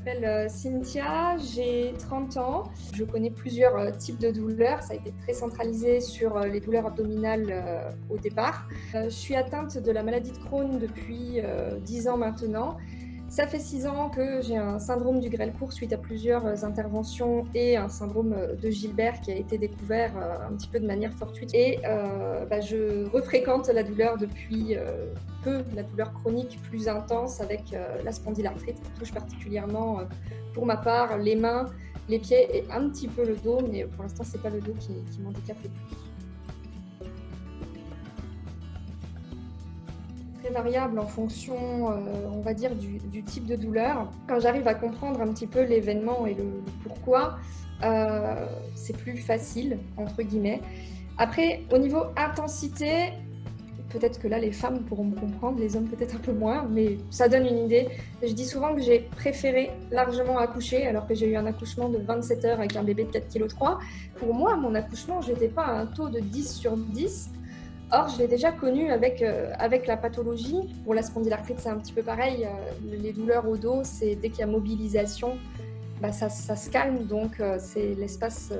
m'appelle Cynthia, j'ai 30 ans. Je connais plusieurs types de douleurs. Ça a été très centralisé sur les douleurs abdominales au départ. Je suis atteinte de la maladie de Crohn depuis 10 ans maintenant. Ça fait 6 ans que j'ai un syndrome du grêle court suite à plusieurs interventions et un syndrome de Gilbert qui a été découvert un petit peu de manière fortuite. Et je refréquente la douleur depuis peu, la douleur chronique plus intense avec la spondylarthrite qui touche particulièrement, pour ma part, les mains, les pieds et un petit peu le dos, mais pour l'instant, c'est pas le dos qui m'handicape le plus. Très variable en fonction, on va dire, du type de douleur. Quand j'arrive à comprendre un petit peu l'événement et le pourquoi, c'est plus facile, entre guillemets. Après, au niveau intensité, peut-être que là, les femmes pourront me comprendre, les hommes peut-être un peu moins, mais ça donne une idée. Je dis souvent que j'ai préféré largement accoucher, alors que j'ai eu un accouchement de 27 heures avec un bébé de 4,3 kg. Pour moi, mon accouchement, je n'étais pas à un taux de 10 sur 10. Or, je l'ai déjà connu avec la pathologie. Pour la spondylarthrite, c'est un petit peu pareil. Les douleurs au dos, c'est dès qu'il y a mobilisation, ça se calme. Donc, c'est l'espace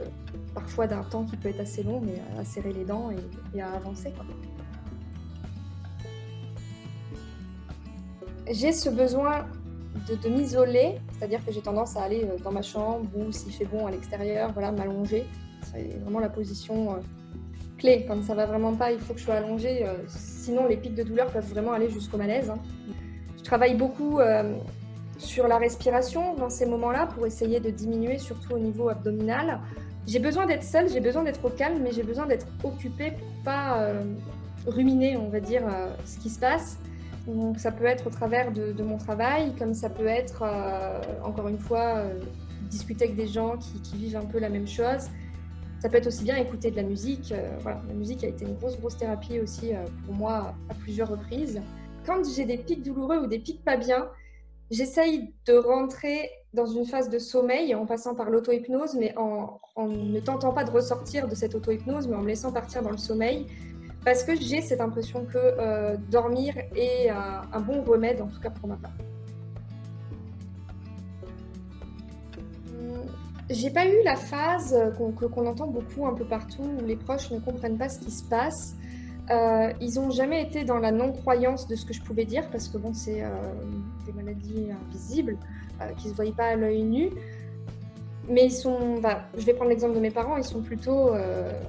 parfois d'un temps qui peut être assez long, mais à serrer les dents et à avancer, quoi. J'ai ce besoin de m'isoler, c'est-à-dire que j'ai tendance à aller dans ma chambre ou s'il fait bon à l'extérieur, voilà, m'allonger. C'est vraiment la position clé. Quand ça va vraiment pas, il faut que je sois allongée. Sinon, les pics de douleur peuvent vraiment aller jusqu'au malaise, hein. Je travaille beaucoup sur la respiration dans ces moments-là pour essayer de diminuer, surtout au niveau abdominal. J'ai besoin d'être seule, j'ai besoin d'être au calme, mais j'ai besoin d'être occupée pour pas ruminer, on va dire, ce qui se passe. Donc, ça peut être au travers de mon travail, comme ça peut être, encore une fois, discuter avec des gens qui vivent un peu la même chose. Ça peut être aussi bien écouter de la musique. Voilà, la musique a été une grosse thérapie aussi pour moi à plusieurs reprises. Quand j'ai des pics douloureux ou des pics pas bien, j'essaye de rentrer dans une phase de sommeil en passant par l'auto-hypnose, mais en ne tentant pas de ressortir de cette auto-hypnose, mais en me laissant partir dans le sommeil. Parce que j'ai cette impression que dormir est un bon remède, en tout cas pour ma part. J'ai pas eu la phase qu'on entend beaucoup un peu partout où les proches ne comprennent pas ce qui se passe. Ils n'ont jamais été dans la non-croyance de ce que je pouvais dire parce que bon, c'est des maladies invisibles qui ne se voient pas à l'œil nu. Mais ils sont, je vais prendre l'exemple de mes parents, ils sont plutôt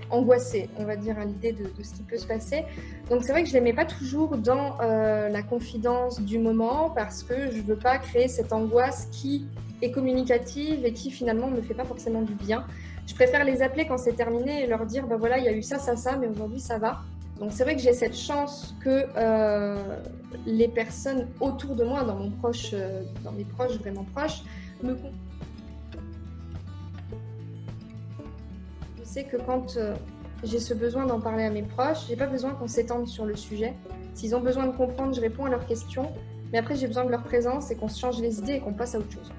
angoissés, on va dire, à l'idée de ce qui peut se passer. Donc c'est vrai que je ne les mets pas toujours dans la confidence du moment parce que je ne veux pas créer cette angoisse qui est communicative et qui finalement ne me fait pas forcément du bien. Je préfère les appeler quand c'est terminé et leur dire, voilà, il y a eu ça, mais aujourd'hui ça va. Donc c'est vrai que j'ai cette chance que les personnes autour de moi, dans mes proches vraiment proches, me comprennent. Je sais que quand j'ai ce besoin d'en parler à mes proches, j'ai pas besoin qu'on s'étende sur le sujet. S'ils ont besoin de comprendre, je réponds à leurs questions. Mais après, j'ai besoin de leur présence et qu'on se change les idées et qu'on passe à autre chose.